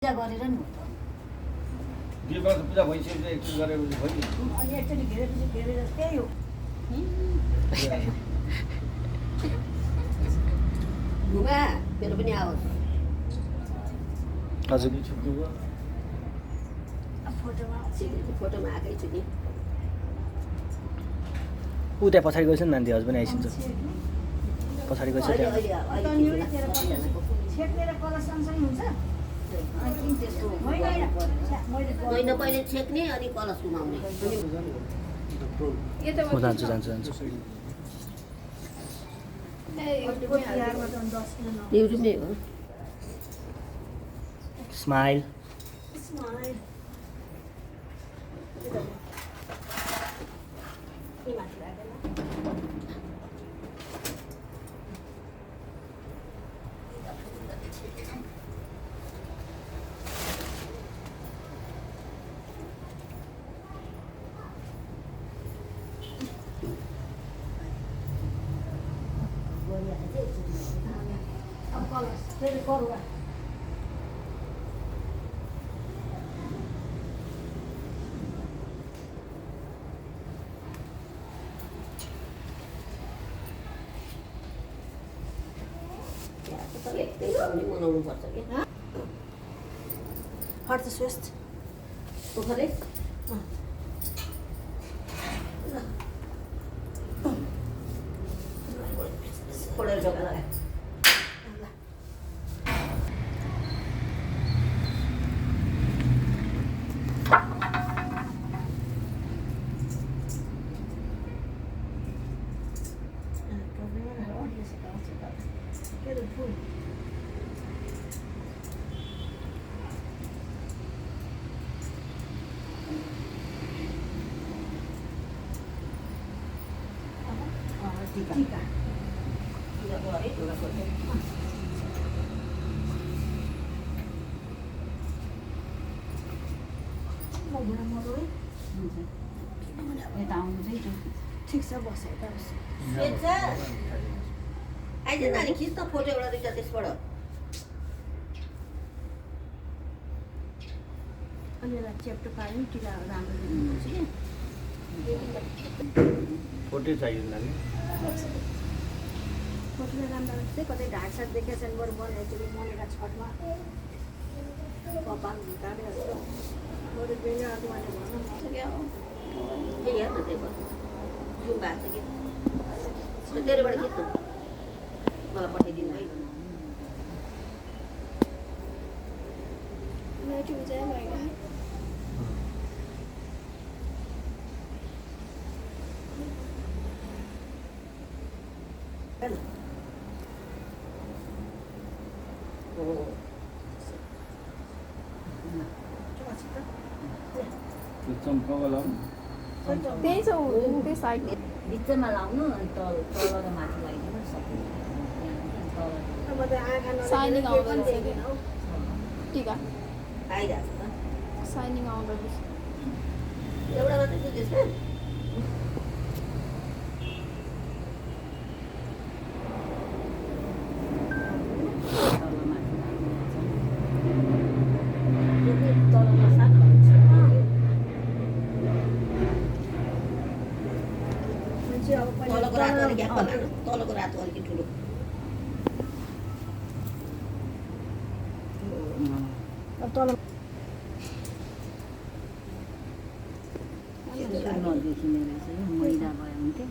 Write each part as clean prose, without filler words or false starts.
पूजा गरेर नि हो त दिवस पूजा भइसक्यो एकचोटि गरेपछि भयो नि अनि एकचोटि घेरेपछि घेरेर त्यही हो घुमा मेरो पनि आओस् हजुर छुट्नु भयो फोटोमा आएकै छु नि ऊ त्यहाँ पछाडि गएछ नि नानी हजुर पनि आइसिन्छ पछाडि गएछ त्यहाँ छेक्नेर कलर सँगसँगै हुन्छ होइन पहिले छेक्ने अनि कलश घुमाउने म जान्छु युट्युब नै हो स्माइल मनाउनु पर्छ कि हर्त स्वस्थ पोखरै पढेर जग्गा टीका ठिक छ बसेँ आइज नानी खिच्न फोटो एउटा दुइटा त्यसबाट अनि यसलाई चेप्टो पार्नु टिका राम्रो फोटो चाहियो नानी फोटोले राम्रो चाहिँ कतै ढाकसाट देखेछ भने बरु एकचोटि मनेका छठमा कपाल झुकाएर जस्तो बरु बेला आदि भने भन्नु त्यही हेर्न त्यही भयो जुम भएको छ कि तेरोबाट खिच्नु मलाई पठाइदिनु है चम्कावाला त्यही छ त्यो साइडले बिचमा लाउनु अनि तल र माथि लगाइदिनु सक्नु साइनिङ आउँदो रहेछ कि टिका आइरहेको छ साइनिङ आउँदो रहेछ एउटा मात्रै छ त्यसमा तलको रातो अलिकति ठुलो तल देखिने रहेछ मैदा भयो हुन्थ्यो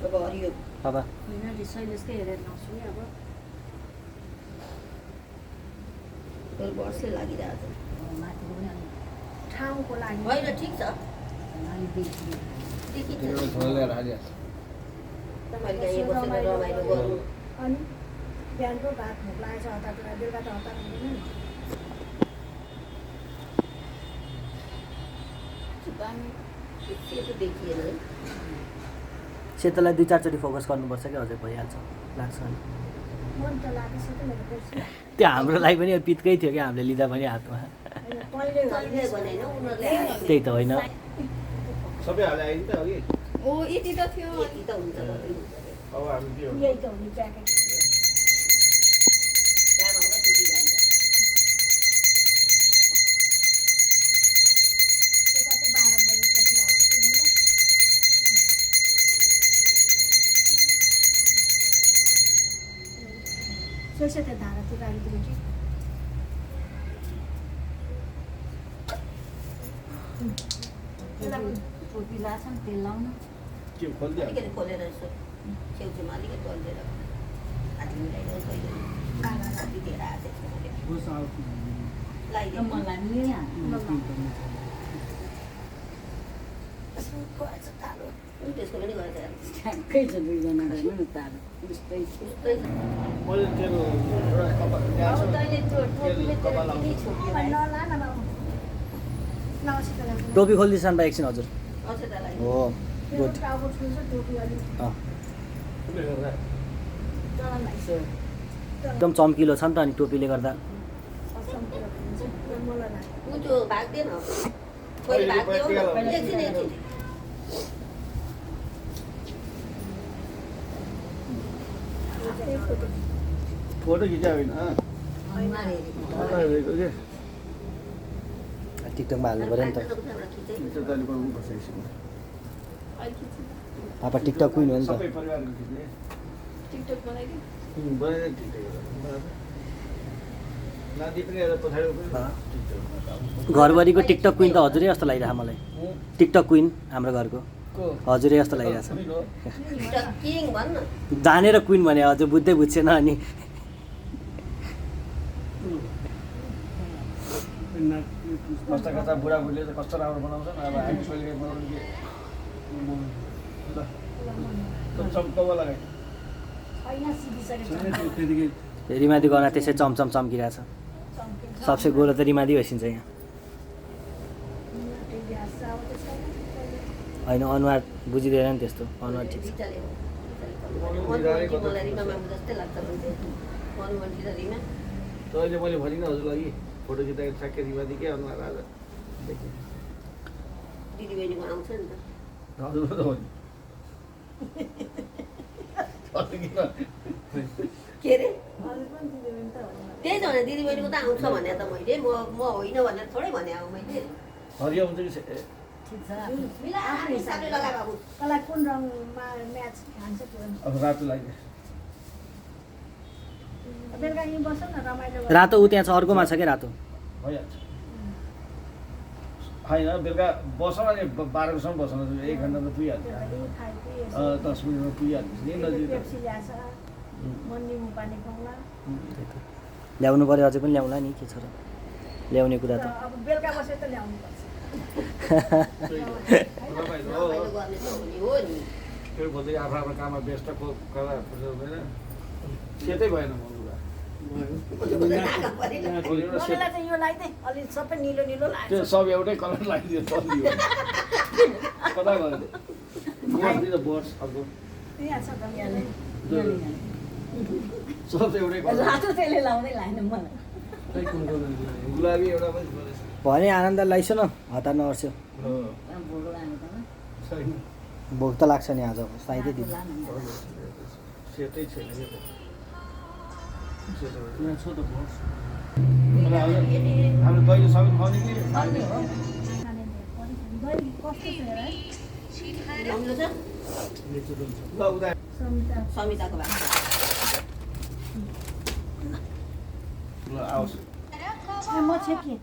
अब हरियो बाबा होइन शैलेशकै हेरेर लाउँछु नि अब वर्षै लागिरहेको माथिको पनि अलिक ठाउँको लागि होइन ठिक छ अलिक देखिने एउटा छोरा ल्याएर हालिहाल्छ तपाईँले यहाँ बसेर रमाइलो गर्नु अनि बिहानको भात भोक लागेको छ हतार बेलुका त हतार हुँदैन दामी सेतो देखिएन है सेतोलाई 2-4 चोटि फोकस गर्नुपर्छ कि अझै भइहाल्छ लाग्छ नि मन त लागेको छ त मेरो पैसा त्यो हाम्रो लागि पनि पितकै थियो कि हामीले लिँदा पनि हातमा पहिले तैँले भनेन उनीहरूले त्यही त होइन सबै हाले आइदिन्छ त अघि ओ यति त थियो यति त हुन्छ अब हामी के हो यही त हो नि प्याकेट सोचे त्यो धारातिर राखिदिनु कि टोपी लाछ नि तेल लाउन के खोलिदियो अलिकति खोलेर यसो छेउछेउमा अलिकति खोलेर हात मिलाइदियो कहिले हाती दिएर आएको लगाइदियो मलाई मिलिहाल्छ त्यसको पनि गरेर ठ्याक्कै छ दुईजना रहेन तारो उस्तै उस्तै छ मैले तेरो एउटा कपाल ल्याएको छु। तैँले त्यो टोपीले तेल कपाल तेरो लाउँछु। छोपियो नला न बाबु नमस्ते लाग्छ टोपी खोलिदिनुहोस् न एकछिन हजुर अक्षतालाई हो त्यो गुड टाउको छुन्छ टोपी अलिक अँ त्यसले गर्दा डर लाग्छ एकदम चम्किलो छ नि त अनि टोपीले गर्दा असम्पूर्ण हुन्छ मलाई लाग्छ ऊ त्यो भाग्दैन छोरी भाग्यो एकछिन एकछिन फोटो खिच्यो होइन अनुहार हेरेको हेरेको के टिकटकमा हाल्नु पऱ्यो नि त त्यो त अलिक गर्नुपर्छ एकछिन। पापा टिकटक क्विन हो नि सबै त परिवारको खिच्ने टिकटक बनाइदिउँ बनाएर नाति पनि एउटा पछाडि पनि घरभरिको टिकटक क्विन त हजुरै जस्तो लागिरहेको मलाई टिकटक क्विन हाम्रो घरको हजुरै जस्तो लागिरहेको किङ भन्न छ जानेर क्विन भने हजुर बुझ्दै बुझ्छेन अनि कस्ता कस्ता बुढाबुढीले त कस्तो राम्रो बनाउँछन् अब हामी छोरीले बनाउनु के चम्काउवा लगाइ छैन सिधिसकेको रिमादी गर्न त्यसै चमचम चम्किरहेछ सबसे गोलो त रिमादी भइसिन्छ यहाँ होइन अनुहार बुझिँदैन नि त्यस्तो अनुहार ठिक छ मलाई रिमा मामु जस्तै लाग्छ भन्थे मनुमन्टी र रिमा त अहिले मैले भनिनँ हजुरलाई कि फोटो खिच्दाखेरि ठ्याक्कै रिमादी के अनुहार आज देखेँ दिदीबहिनीको आउँछ नि त हजुर त हो नि के अरे त्यही त भने दिदीबहिनीको त आउँछ भने त मैले म होइन भनेर थोरै भने अब मैले हरियो हुन्छ कि ठिक छ मिला आफ्नो हिसाबले लगा बाबु कसलाई कुन रङमा म्याच खान्छ त्यो अब रातो लाग्यो बेलुका यहीँ बस्छ न रमाइलो रातो ऊ त्यहाँ छ अर्कोमा छ क्या रातो भइहाल्छ होइन बेलुका बसौँ नि 12 बजीसम्म बस्न 1 घन्टा त पुगिहाल्छ 10 मिनटमा पुगिहाल्छ नि नजिक पेप्सी ल्याएछ म निम्बु पानी खुवाउँला ल्याउनु पऱ्यो अझै पनि ल्याउला नि के छ र ल्याउने कुरा त अब बेलुका बसेर त ल्याउनुपर्छ रमाइलो हो रमाइलो गर्ने त हुने हो नि त्यो खोज्दै आफ्नो आफ्नो काममा व्यस्त कला हुँदैन सेतै भएन नाका परेन एउटा सेत मलाई चाहिँ यो लगाइदे अलि सबै निलो निलो लाग्छ त्यो सब एउटै कलर लगाइदियो चलिदियो कता गयो त्यो बर्ड्स अब यहाँ छ त यहाँ सब एउटै कलर रातो तेलले लाउँदै लाएन मलाई गुलाबी एउटा पनि गरेछ भने आनन्द लाइस न हतार नअर्स्यो भोलो लाने त छैन भोक त लाग्छ नि आज साइदै दिनु सेतै छैन के त यदि हाम्रो दहिले सबै खुवाउने कि दही कस्तो छ हेर है राम्रो छ ल उता समिता समिताको भाइ ल आओस् म छेकेँ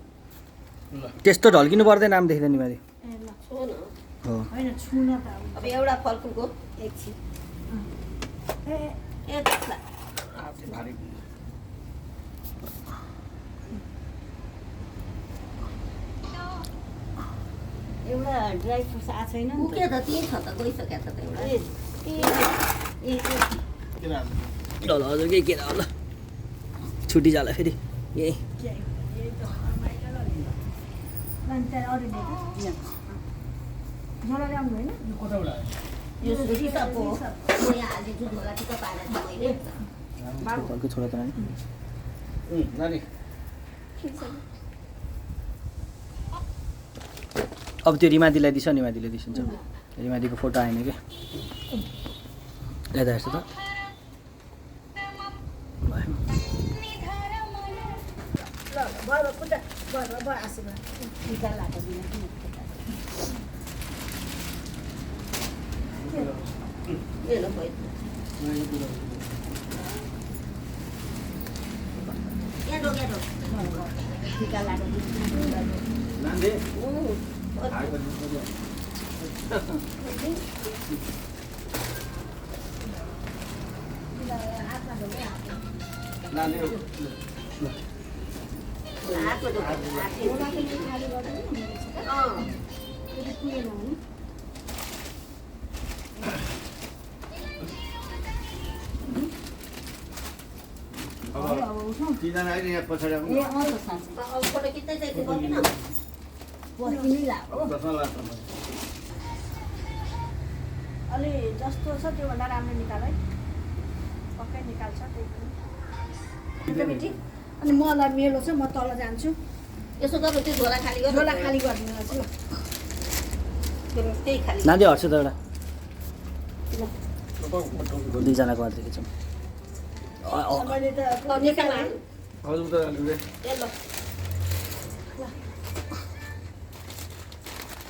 ल त्यस्तो ढल्किनु पर्दैन नाम देख्दा नि माथि ए ल छो न हो होइन छुन त अब एउटा फलफुलको एकछिन ए ए भारी एउटा ड्राई फ्रुट्स आएको छैन नि उके त त्यही छ त गइसकेको छ त एउटा किन हाल्नु ल ल हजुर के के ल छुट्टी जाला फेरि यही यही त रमाइलो अनि त्यहाँ अरू ल्याएको झोला ल्याउनु होइन यो कताबाट आयो यो रिसपको हो म यहाँ हालिदिन्छु झोला टिक पारेर छ मैले फलको छोरा त नानी नानी अब त्यो रिमादीलाई दिन्छ निमादीले दिन्छ रिमादीको फोटो आएन क्या यता हेर्छु त ल भयो कुटा भयो भयो आशीर्वाद टिका लगाएको दिन हेर्नु खोइ टिका लगाएको नानी अँ, आएको दिन नानी हातमा दुख्छ, हात खाली गर्दैन अँ, पुगेन भने अब उठाउँ तिनजना अहिले यहाँ पछाडि आउनु ए अँ त साँच्चै अब फोटो खिच्दै चाहिँ त्यो गर्किन बस्नै लाग्यो दसमा लाग्छ अलि जस्तो छ त्योभन्दा राम्रो निकाल है पक्कै निकाल्छ त्यही पनि बेटी अनि मलाई मेलो छ म तल जान्छु यसो गर्नु त्यो झोला खाली गर्नु झोला खाली गरिदिनु छु त्यही खाली नानी हट्छु त एउटा दुईजनाको मात्रै खिचौँ मैले त निकाल हजुर त ल